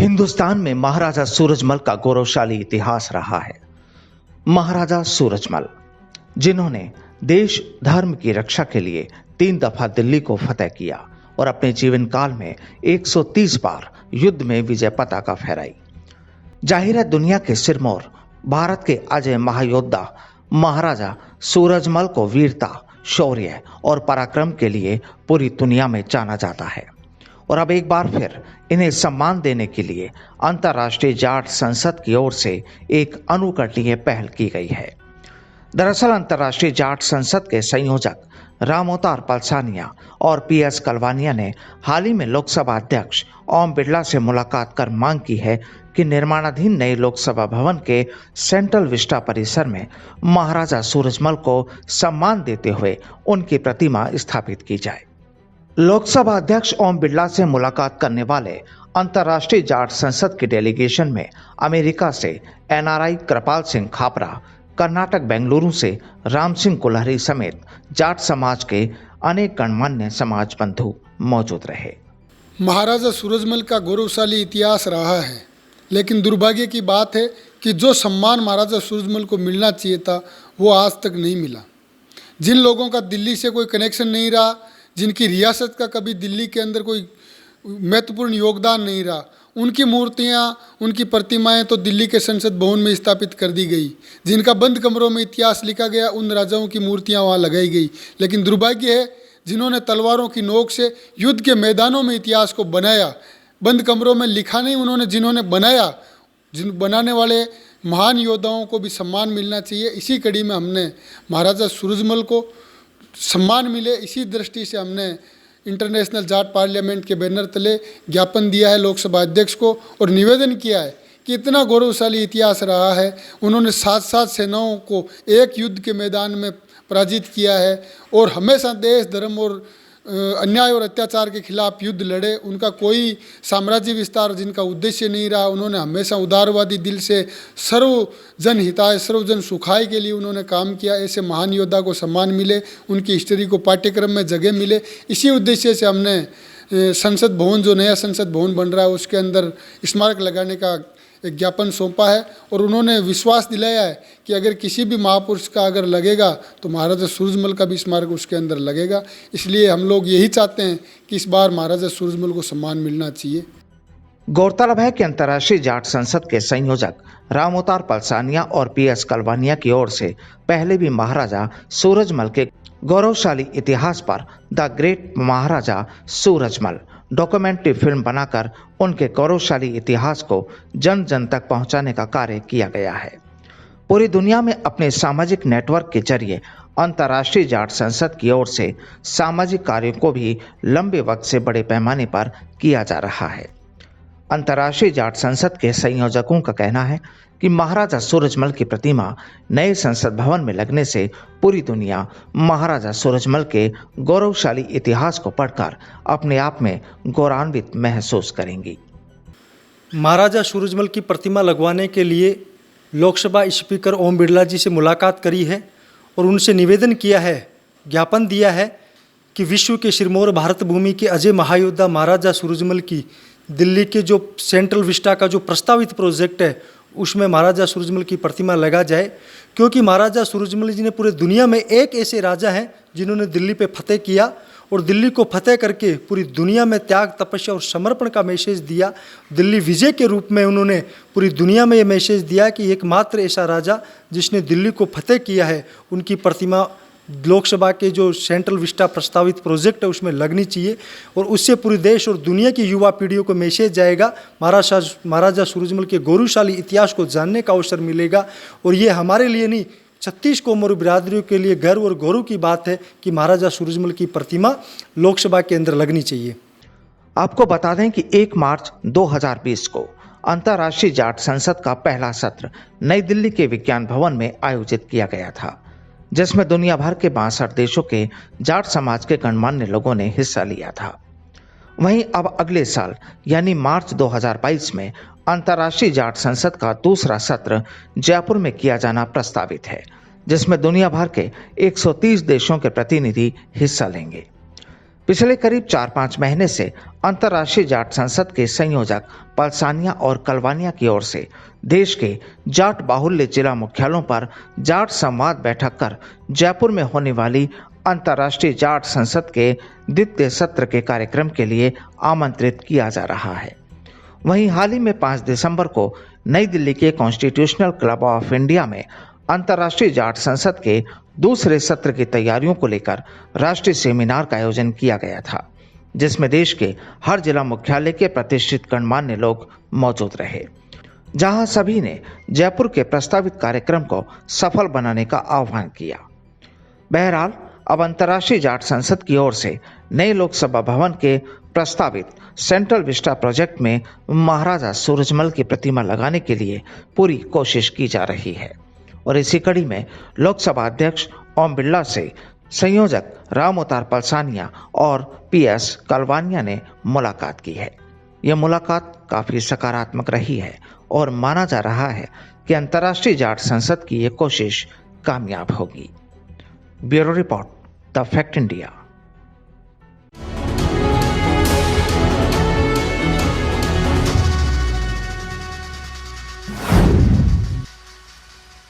हिंदुस्तान में महाराजा सूरजमल का गौरवशाली इतिहास रहा है। महाराजा सूरजमल, जिन्होंने देश धर्म की रक्षा के लिए 3 दफा दिल्ली को फतेह किया और अपने जीवन काल में 130 बार युद्ध में विजय पताका फहराई। जाहिर है, दुनिया के सिरमौर भारत के अजय महायोद्धा महाराजा सूरजमल को वीरता, शौर्य और पराक्रम के लिए पूरी दुनिया में जाना जाता है। और अब एक बार फिर इन्हें सम्मान देने के लिए अंतर्राष्ट्रीय जाट संसद की ओर से एक अनुकरणीय पहल की गई है। दरअसल अंतर्राष्ट्रीय जाट संसद के संयोजक रामोतार पलसानिया और पीएस कलवानिया ने हाल ही में लोकसभा अध्यक्ष ओम बिरला से मुलाकात कर मांग की है कि निर्माणाधीन नए लोकसभा भवन के सेंट्रल विस्टा परिसर में महाराजा सूरजमल को सम्मान देते हुए उनकी प्रतिमा स्थापित की जाए। लोकसभा अध्यक्ष ओम बिरला से मुलाकात करने वाले अंतर्राष्ट्रीय जाट संसद की डेलीगेशन में अमेरिका से एनआरआई कृपाल सिंह खापरा, कर्नाटक बेंगलुरु से राम सिंह कुलहरी समेत जाट समाज के अनेक गणमान्य समाज बंधु मौजूद रहे। महाराजा सूरजमल का गौरवशाली इतिहास रहा है, लेकिन दुर्भाग्य की बात है कि जो सम्मान महाराजा सूरजमल को मिलना चाहिए था वो आज तक नहीं मिला। जिन लोगों का दिल्ली से कोई कनेक्शन नहीं रहा, जिनकी रियासत का कभी दिल्ली के अंदर कोई महत्वपूर्ण योगदान नहीं रहा, उनकी मूर्तियाँ, उनकी प्रतिमाएं तो दिल्ली के संसद भवन में स्थापित कर दी गई। जिनका बंद कमरों में इतिहास लिखा गया, उन राजाओं की मूर्तियाँ वहाँ लगाई गई। लेकिन दुर्भाग्य है, जिन्होंने तलवारों की नोक से युद्ध के मैदानों में इतिहास को बनाया, बंद कमरों में लिखा नहीं, उन्होंने जिन्होंने बनाया, जिन बनाने वाले महान योद्धाओं को भी सम्मान मिलना चाहिए। इसी कड़ी में हमने महाराजा सूरजमल को सम्मान मिले, इसी दृष्टि से हमने इंटरनेशनल जाट पार्लियामेंट के बैनर तले ज्ञापन दिया है लोकसभा अध्यक्ष को और निवेदन किया है कि इतना गौरवशाली इतिहास रहा है। उन्होंने 7 सेनाओं को एक युद्ध के मैदान में पराजित किया है और हमेशा देश, धर्म और अन्याय और अत्याचार के खिलाफ युद्ध लड़े। उनका कोई साम्राज्य विस्तार जिनका उद्देश्य नहीं रहा। उन्होंने हमेशा उदारवादी दिल से सर्वजन हिताय, सर्वजन सुखाय के लिए उन्होंने काम किया। ऐसे महान योद्धा को सम्मान मिले, उनकी हिस्ट्री को पाठ्यक्रम में जगह मिले। इसी उद्देश्य से हमने संसद भवन, जो नया संसद भवन बन रहा है, उसके अंदर स्मारक लगाने का एक ज्ञापन सौंपा है और उन्होंने विश्वास दिलाया है कि अगर किसी भी महापुरुष का अगर लगेगा तो महाराजा सूरजमल का भी स्मारक उसके अंदर लगेगा। इसलिए हम लोग यही चाहते हैं कि इस बार महाराजा सूरजमल को सम्मान मिलना चाहिए। गौरतलब है कि अंतर्राष्ट्रीय जाट संसद के संयोजक रामोतार पलसानिया और पीएस कलवानिया की ओर से पहले भी महाराजा सूरजमल के गौरवशाली इतिहास पर the great Maharaja Surajmal documentary film बनाकर उनके गौरवशाली इतिहास को जन जन तक पहुंचाने का कार्य किया गया है। पूरी दुनिया में अपने सामाजिक नेटवर्क के जरिए अंतर्राष्ट्रीय जाट संसद की ओर से सामाजिक कार्यों को भी लंबे वक्त से बड़े पैमाने पर किया जा रहा है। अंतर्राष्ट्रीय जाट संसद के संयोजकों का कहना है कि महाराजा सूरजमल की प्रतिमा नए संसद भवन में लगने से पूरी दुनिया महाराजा सूरजमल के गौरवशाली इतिहास को पढ़कर अपने आप में गौरवान्वित महसूस करेंगी। महाराजा सूरजमल की प्रतिमा लगवाने के लिए लोकसभा स्पीकर ओम बिरला जी से मुलाकात करी है और उनसे निवेदन किया है, ज्ञापन दिया है कि विश्व के सिरमौर भारत भूमि के अजय महायोद्धा महाराजा सूरजमल की दिल्ली के जो सेंट्रल विस्टा का जो प्रस्तावित प्रोजेक्ट है उसमें महाराजा सूरजमल की प्रतिमा लगा जाए। क्योंकि महाराजा सूरजमल जी ने पूरे दुनिया में एक ऐसे राजा हैं जिन्होंने दिल्ली पे फतेह किया और दिल्ली को फतेह करके पूरी दुनिया में त्याग, तपस्या और समर्पण का मैसेज दिया। दिल्ली विजय के रूप में उन्होंने पूरी दुनिया में ये मैसेज दिया कि एकमात्र ऐसा राजा जिसने दिल्ली को फतेह किया है, उनकी प्रतिमा लोकसभा के जो सेंट्रल विस्टा प्रस्तावित प्रोजेक्ट है उसमें लगनी चाहिए और उससे पूरे देश और दुनिया की युवा पीढ़ियों को मैसेज जाएगा, महाराजा सूरजमल के गौरवशाली इतिहास को जानने का अवसर मिलेगा। और ये हमारे लिए नहीं, 36 कौम और बिरादरियों के लिए गर्व और गौरव की बात है कि महाराजा सूरजमल की प्रतिमा लोकसभा के अंदर लगनी चाहिए। आपको बता दें कि 1 मार्च 2020 को अंतर्राष्ट्रीय जाट संसद का पहला सत्र नई दिल्ली के विज्ञान भवन में आयोजित किया गया था, जिसमें दुनिया भर के 62 देशों के जाट समाज के गणमान्य लोगों ने हिस्सा लिया था। वहीं अब अगले साल यानी मार्च 2022 में अंतर्राष्ट्रीय जाट संसद का दूसरा सत्र जयपुर में किया जाना प्रस्तावित है, जिसमें दुनिया भर के 130 देशों के प्रतिनिधि हिस्सा लेंगे। पिछले करीब 4-5 महीने से अंतर्राष्ट्रीय जाट संसद के संयोजक पलसानिया और कलवानिया की ओर से देश के जाट बाहुल्य जिला मुख्यालयों पर जाट संवाद बैठक कर जयपुर में होने वाली अंतर्राष्ट्रीय जाट संसद के द्वितीय सत्र के कार्यक्रम के लिए आमंत्रित किया जा रहा है। वहीं हाल ही में 5 दिसंबर को नई दिल्ली के कॉन्स्टिट्यूशनल क्लब ऑफ इंडिया में अंतर्राष्ट्रीय जाट संसद के दूसरे सत्र की तैयारियों को लेकर राष्ट्रीय सेमिनार का आयोजन किया गया था, जिसमें देश के हर जिला मुख्यालय के प्रतिष्ठित गणमान्य लोग मौजूद रहे, जहां सभी ने जयपुर के प्रस्तावित कार्यक्रम को सफल बनाने का आह्वान किया। बहरहाल अब अंतर्राष्ट्रीय जाट संसद की ओर से नए लोकसभा भवन के प्रस्तावित सेंट्रल विस्टा प्रोजेक्ट में महाराजा सूरजमल की प्रतिमा लगाने के लिए पूरी कोशिश की जा रही है और इसी कड़ी में लोकसभा अध्यक्ष ओम बिरला से संयोजक राम अवतार पलसानिया और पीएस कलवानिया ने मुलाकात की है। यह मुलाकात काफी सकारात्मक रही है और माना जा रहा है कि अंतर्राष्ट्रीय जाट संसद की यह कोशिश कामयाब होगी। Bureau report, the fact India.